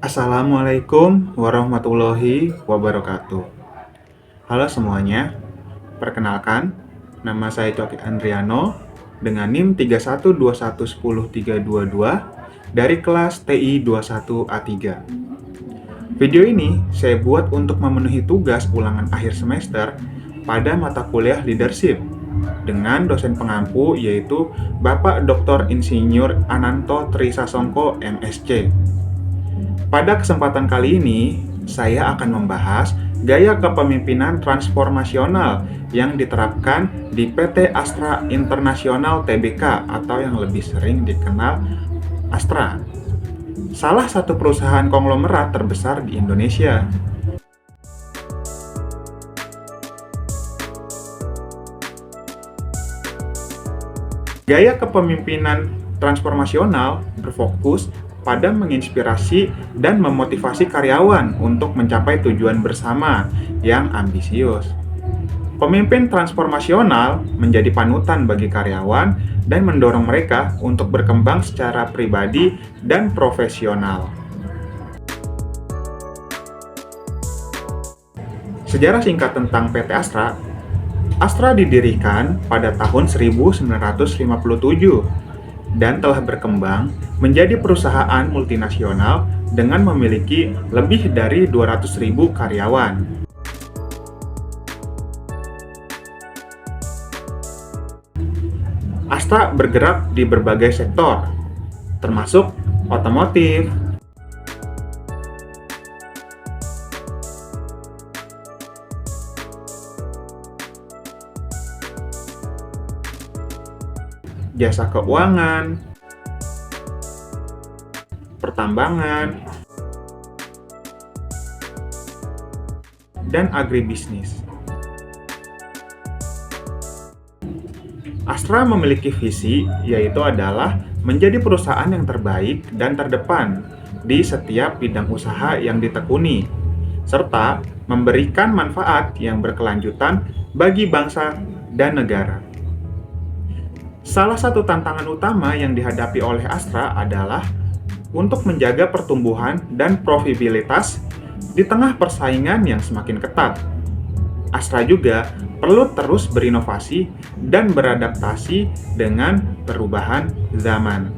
Assalamualaikum warahmatullahi wabarakatuh. Halo semuanya, perkenalkan, nama saya Coki Andriano dengan NIM 3121103222 dari kelas TI 21A3. Video ini saya buat untuk memenuhi tugas ulangan akhir semester pada mata kuliah leadership dengan dosen pengampu yaitu Bapak Dr. Insinyur Ananto Trisasongko MSc. Pada kesempatan kali ini, saya akan membahas gaya kepemimpinan transformasional yang diterapkan di PT Astra International Tbk atau yang lebih sering dikenal Astra, salah satu perusahaan konglomerat terbesar di Indonesia. Gaya kepemimpinan transformasional berfokus pada menginspirasi dan memotivasi karyawan untuk mencapai tujuan bersama yang ambisius. Pemimpin transformasional menjadi panutan bagi karyawan dan mendorong mereka untuk berkembang secara pribadi dan profesional. Sejarah singkat tentang PT Astra. Astra didirikan pada tahun 1957 dan telah berkembang menjadi perusahaan multinasional dengan memiliki lebih dari 200.000 karyawan. Astra bergerak di berbagai sektor, termasuk otomotif, jasa keuangan, pertambangan, dan agribisnis. Astra memiliki visi yaitu adalah menjadi perusahaan yang terbaik dan terdepan di setiap bidang usaha yang ditekuni, serta memberikan manfaat yang berkelanjutan bagi bangsa dan negara. Salah satu tantangan utama yang dihadapi oleh Astra adalah untuk menjaga pertumbuhan dan profitabilitas di tengah persaingan yang semakin ketat. Astra juga perlu terus berinovasi dan beradaptasi dengan perubahan zaman.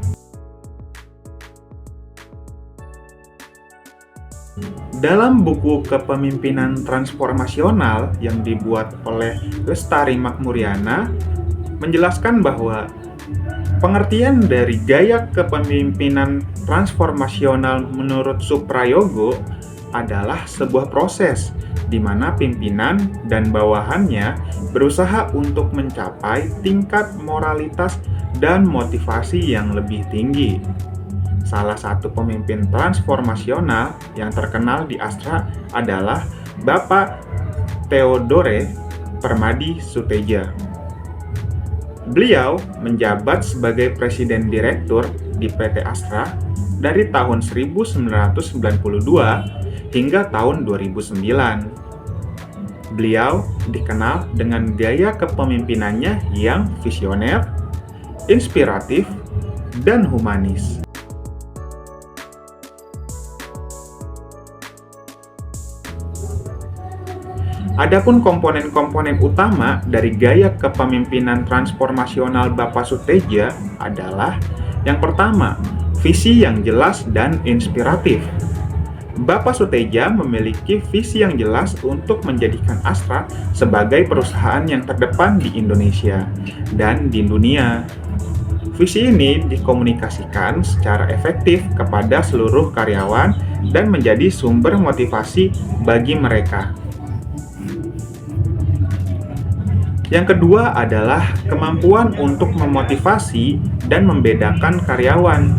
Dalam buku Kepemimpinan Transformasional yang dibuat oleh Lestari Makmuryana, menjelaskan bahwa pengertian dari gaya kepemimpinan transformasional menurut Suprayogo adalah sebuah proses di mana pimpinan dan bawahannya berusaha untuk mencapai tingkat moralitas dan motivasi yang lebih tinggi. Salah satu pemimpin transformasional yang terkenal di Astra adalah Bapak Theodore Permadi Sutedja. Beliau menjabat sebagai Presiden Direktur di PT Astra dari tahun 1992 hingga tahun 2009. Beliau dikenal dengan gaya kepemimpinannya yang visioner, inspiratif, dan humanis. Adapun komponen-komponen utama dari gaya kepemimpinan transformasional Bapak Sutedja adalah yang pertama, visi yang jelas dan inspiratif. Bapak Sutedja memiliki visi yang jelas untuk menjadikan Astra sebagai perusahaan yang terdepan di Indonesia dan di dunia. Visi ini dikomunikasikan secara efektif kepada seluruh karyawan dan menjadi sumber motivasi bagi mereka. Yang kedua adalah kemampuan untuk memotivasi dan membedakan karyawan.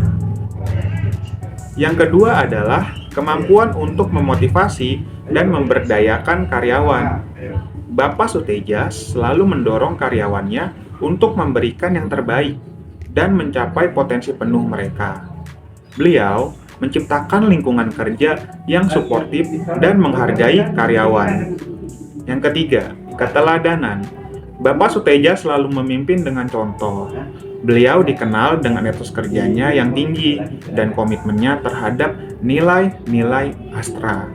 Yang kedua adalah kemampuan untuk memotivasi dan memberdayakan karyawan. Bapak Sutedja selalu mendorong karyawannya untuk memberikan yang terbaik dan mencapai potensi penuh mereka. Beliau menciptakan lingkungan kerja yang suportif dan menghargai karyawan. Yang ketiga, keteladanan. Bapak Sutedja selalu memimpin dengan contoh. Beliau dikenal dengan etos kerjanya yang tinggi dan komitmennya terhadap nilai-nilai Astra.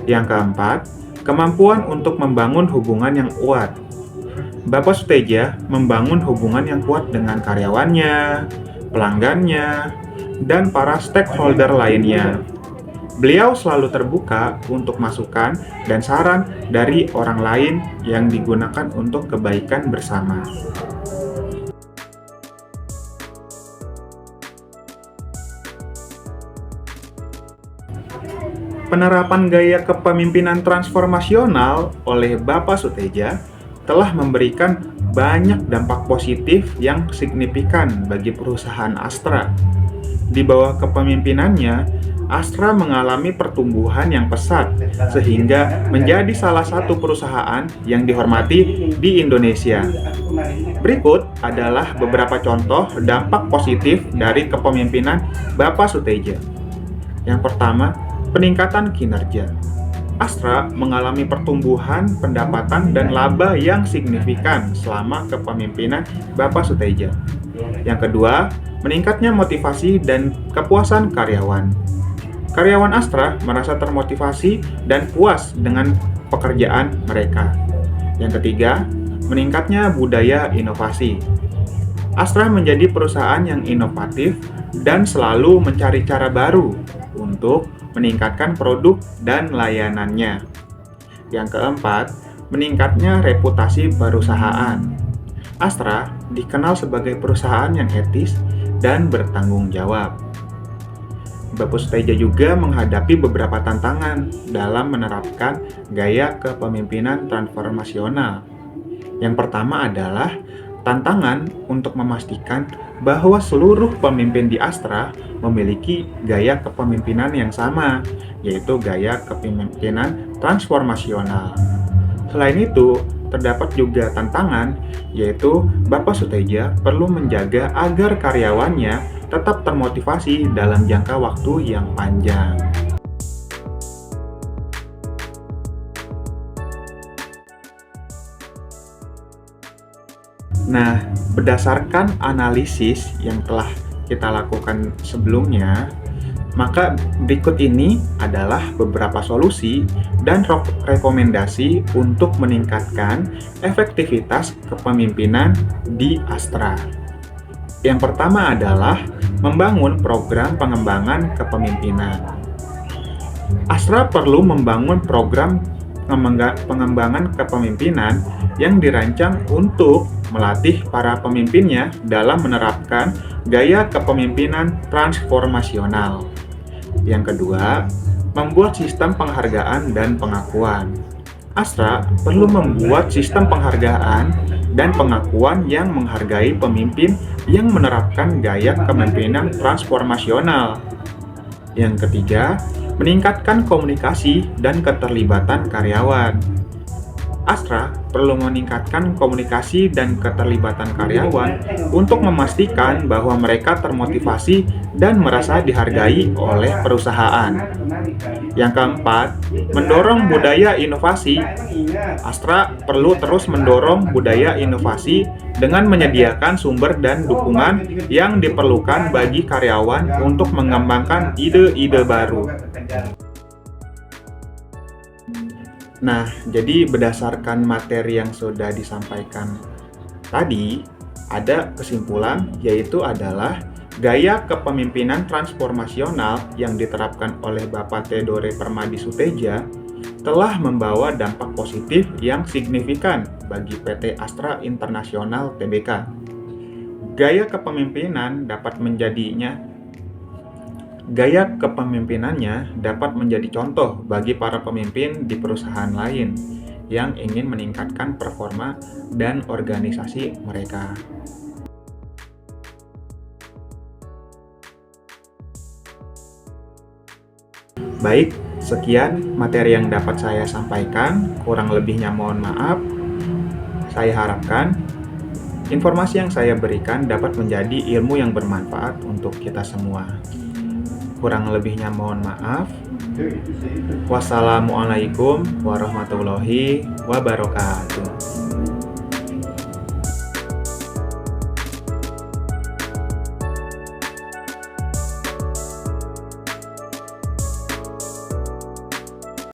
Yang keempat, kemampuan untuk membangun hubungan yang kuat. Bapak Suteja membangun hubungan yang kuat dengan karyawannya, pelanggannya, dan para stakeholder lainnya. Beliau selalu terbuka untuk masukan dan saran dari orang lain yang digunakan untuk kebaikan bersama. Penerapan gaya kepemimpinan transformasional oleh Bapak Suteja telah memberikan banyak dampak positif yang signifikan bagi perusahaan Astra. Di bawah kepemimpinannya, Astra mengalami pertumbuhan yang pesat sehingga menjadi salah satu perusahaan yang dihormati di Indonesia. Berikut adalah beberapa contoh dampak positif dari kepemimpinan Bapak Suteja. Yang pertama, peningkatan kinerja. Astra mengalami pertumbuhan pendapatan dan laba yang signifikan selama kepemimpinan Bapak Suteja. Yang kedua, meningkatnya motivasi dan kepuasan karyawan. Karyawan Astra merasa termotivasi dan puas dengan pekerjaan mereka. Yang ketiga, meningkatnya budaya inovasi. Astra menjadi perusahaan yang inovatif dan selalu mencari cara baru untuk meningkatkan produk dan layanannya. Yang keempat, meningkatnya reputasi perusahaan. Astra dikenal sebagai perusahaan yang etis dan bertanggung jawab. Bapak Suteja juga menghadapi beberapa tantangan dalam menerapkan gaya kepemimpinan transformasional. Yang pertama adalah tantangan untuk memastikan bahwa seluruh pemimpin di Astra memiliki gaya kepemimpinan yang sama, yaitu gaya kepemimpinan transformasional. Selain itu, terdapat juga tantangan, yaitu Bapak Suteja perlu menjaga agar karyawannya tetap termotivasi dalam jangka waktu yang panjang. Nah, berdasarkan analisis yang telah kita lakukan sebelumnya, maka berikut ini adalah beberapa solusi dan rekomendasi untuk meningkatkan efektivitas kepemimpinan di Astra. Yang pertama adalah membangun program pengembangan kepemimpinan. Astra perlu membangun program pengembangan kepemimpinan yang dirancang untuk melatih para pemimpinnya dalam menerapkan gaya kepemimpinan transformasional. Yang kedua, membuat sistem penghargaan dan pengakuan. Astra perlu membuat sistem penghargaan dan pengakuan yang menghargai pemimpin yang menerapkan gaya kepemimpinan transformasional. Yang ketiga, meningkatkan komunikasi dan keterlibatan karyawan. Astra perlu meningkatkan komunikasi dan keterlibatan karyawan untuk memastikan bahwa mereka termotivasi dan merasa dihargai oleh perusahaan. Yang keempat, mendorong budaya inovasi. Astra perlu terus mendorong budaya inovasi dengan menyediakan sumber dan dukungan yang diperlukan bagi karyawan untuk mengembangkan ide-ide baru. Nah, jadi berdasarkan materi yang sudah disampaikan tadi, ada kesimpulan yaitu adalah gaya kepemimpinan transformasional yang diterapkan oleh Bapak Theodore Permadi Suteja telah membawa dampak positif yang signifikan bagi PT Astra International Tbk. Gaya kepemimpinannya dapat menjadi contoh bagi para pemimpin di perusahaan lain yang ingin meningkatkan performa dan organisasi mereka. Baik, sekian materi yang dapat saya sampaikan. Kurang lebihnya mohon maaf. Saya harapkan informasi yang saya berikan dapat menjadi ilmu yang bermanfaat untuk kita semua. Kurang lebihnya mohon maaf. Wassalamualaikum warahmatullahi wabarakatuh.